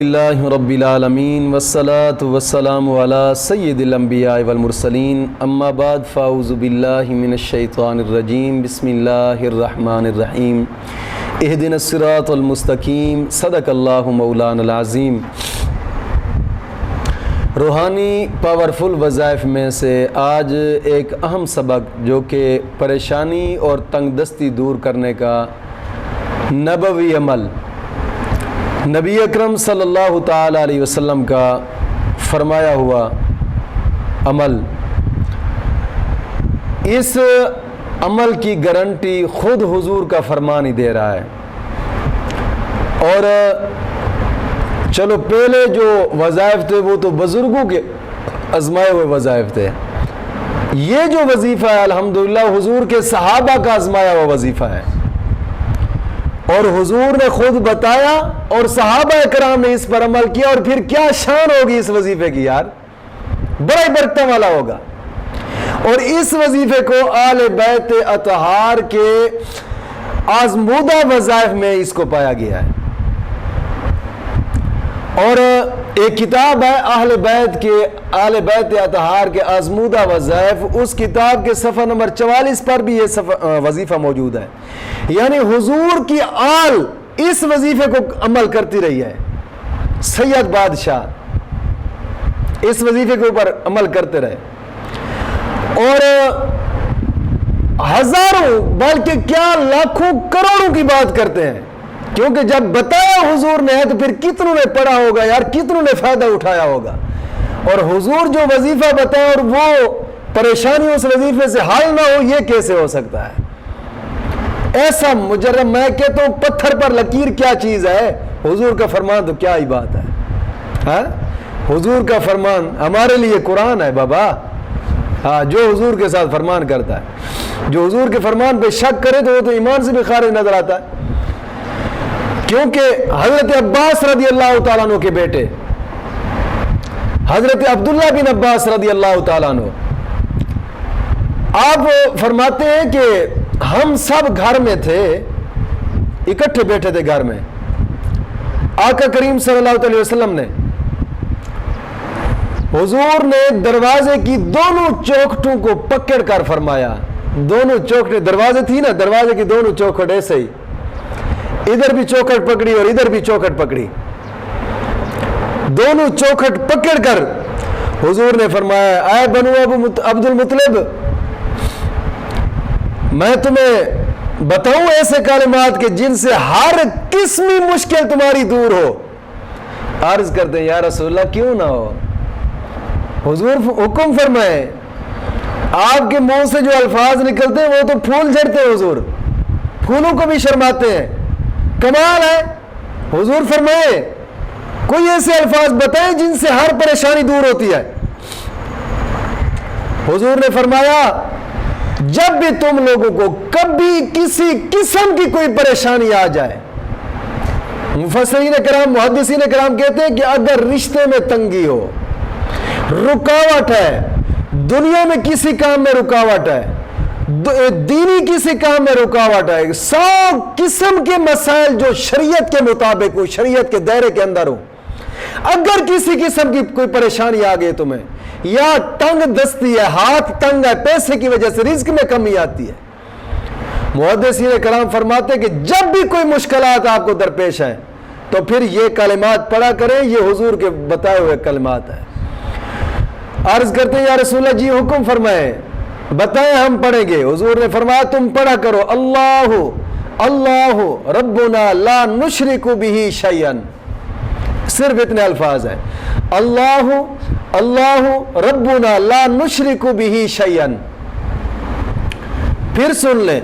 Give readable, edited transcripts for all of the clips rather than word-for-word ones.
اللہ رب العالمین والصلاة والسلام علی سید الانبیاء والمرسلین اما بعد فاعوذ باللہ من الشیطان الرجیم بسم اللہ الرحمن الرحیم اہدنا الصراط المستقیم صدق اللہ مولانا العظیم۔ روحانی پاورفل وظائف میں سے آج ایک اہم سبق جو کہ پریشانی اور تنگ دستی دور کرنے کا نبوی عمل، نبی اکرم صلی اللہ تعالیٰ علیہ وسلم کا فرمایا ہوا عمل، اس عمل کی گارنٹی خود حضور کا فرمان ہی دے رہا ہے۔ اور چلو پہلے جو وظائف تھے وہ تو بزرگوں کے آزمائے ہوئے وظائف تھے، یہ جو وظیفہ ہے الحمدللہ حضور کے صحابہ کا آزمایا ہوا وظیفہ ہے، اور حضور نے خود بتایا اور صحابہ کرام نے اس پر عمل کیا، اور پھر کیا شان ہوگی اس وظیفے کی یار، بڑا ہی برکتوں والا ہوگا۔ اور اس وظیفے کو آل بیت اطہار کے آزمودہ وظائف میں اس کو پایا گیا ہے۔ اور ایک کتاب ہے آل بیت اطہار کے آزمودہ وظائف، اس کتاب کے صفحہ نمبر 44 پر بھی یہ وظیفہ موجود ہے۔ یعنی حضور کی آل اس وظیفے کو عمل کرتی رہی ہے، سید بادشاہ اس وظیفے کے اوپر عمل کرتے رہے، اور ہزاروں بلکہ کیا لاکھوں کروڑوں کی بات کرتے ہیں، کیونکہ جب بتایا حضور نے ہے تو پھر کتنوں نے پڑھا ہوگا یار، کتنوں نے فائدہ اٹھایا ہوگا۔ اور حضور جو وظیفہ بتایا اور وہ پریشانی اس وظیفے سے حل نہ ہو، یہ کیسے ہو سکتا ہے؟ ایسا مجرب، میں کہتا ہوں پتھر پر لکیر کیا چیز ہے، حضور کا فرمان تو کیا ہی بات ہے۔ ہاں، حضور کا فرمان ہمارے لیے قرآن ہے بابا۔ ہاں، جو حضور کے ساتھ فرمان کرتا ہے، جو حضور کے فرمان پہ شک کرے تو وہ تو ایمان سے بھی خارج نظر آتا ہے۔ کیونکہ حضرت عباس رضی اللہ تعالیٰ عنہ کے بیٹے حضرت عبداللہ بن عباس رضی اللہ تعالیٰ عنہ، آپ فرماتے ہیں کہ ہم سب گھر میں تھے، اکٹھے بیٹھے تھے گھر میں، آقا کریم صلی اللہ علیہ وسلم نے، حضور نے دروازے کی دونوں چوکھٹوں کو پکڑ کر فرمایا، دونوں چوکھٹیں دروازے تھی نا، دروازے کی دونوں چوکھٹ ایسے ہی، ادھر بھی چوکھٹ پکڑی اور ادھر بھی چوکھٹ پکڑی، دونوں چوکھٹ پکڑ کر حضور نے فرمایا، اے بنو عبد المطلب، میں تمہیں بتاؤں ایسے کلمات کہ جن سے ہر قسمی مشکل تمہاری دور ہو؟ عرض کرتے ہیں یا رسول اللہ کیوں نہ ہو؟ حضور حکم فرمائے، آپ کے منہ سے جو الفاظ نکلتے ہیں وہ تو پھول جھڑتے ہیں، حضور پھولوں کو بھی شرماتے ہیں، کمال ہے۔ حضور فرمائے کوئی ایسے الفاظ بتائیں جن سے ہر پریشانی دور ہوتی ہے۔ حضور نے فرمایا جب بھی تم لوگوں کو کبھی کسی قسم کی کوئی پریشانی آ جائے، مفسرین کرام محدثین کرام کہتے ہیں کہ اگر رشتے میں تنگی ہو، رکاوٹ ہے، دنیا میں کسی کام میں رکاوٹ ہے، دینی کسی کام میں رکاوٹ ہے، 100 قسم کے مسائل جو شریعت کے مطابق ہو، شریعت کے دائرے کے اندر ہو، اگر کسی قسم کی کوئی پریشانی آ گئی تمہیں، یا تنگ دستی ہے، ہاتھ تنگ ہے، پیسے کی وجہ سے رزق میں کمی آتی ہے، محدثین کرام فرماتے ہیں کہ جب بھی کوئی مشکلات آپ کو درپیش ہیں تو پھر یہ کلمات پڑھا کریں، یہ حضور کے بتائے ہوئے کلمات ہیں۔ عرض کرتے ہیں یا رسول اللہ جی حکم فرمائے، بتائیں ہم پڑھیں گے۔ حضور نے فرمایا تم پڑھا کرو، اللہ اللہ ربنا لا نشرک بہ شیئا، صرف اتنے الفاظ ہیں، اللہ اللہ ربنا لا نشرک بہ شیئا۔ پھر سن لیں،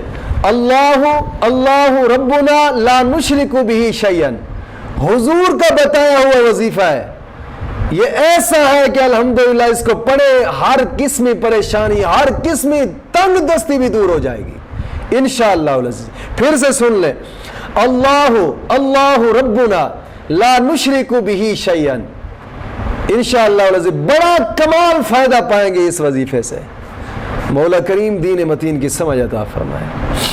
اللہ اللہ ربنا لا نشرک بہ شیئا، حضور کا بتایا ہوا وظیفہ ہے، یہ ایسا ہے کہ الحمدللہ اس کو پڑھے ہر قسمی پریشانی، ہر قسمی تنگ دستی بھی دور ہو جائے گی انشاءاللہ العزیز۔ پھر سے سن لیں، اللہ اللہ ربنا لا نشرک بہ شیئا، انشاءاللہ العزیز بڑا کمال فائدہ پائیں گے اس وظیفے سے۔ مولا کریم دین متین کی سمجھ عطا فرمائے۔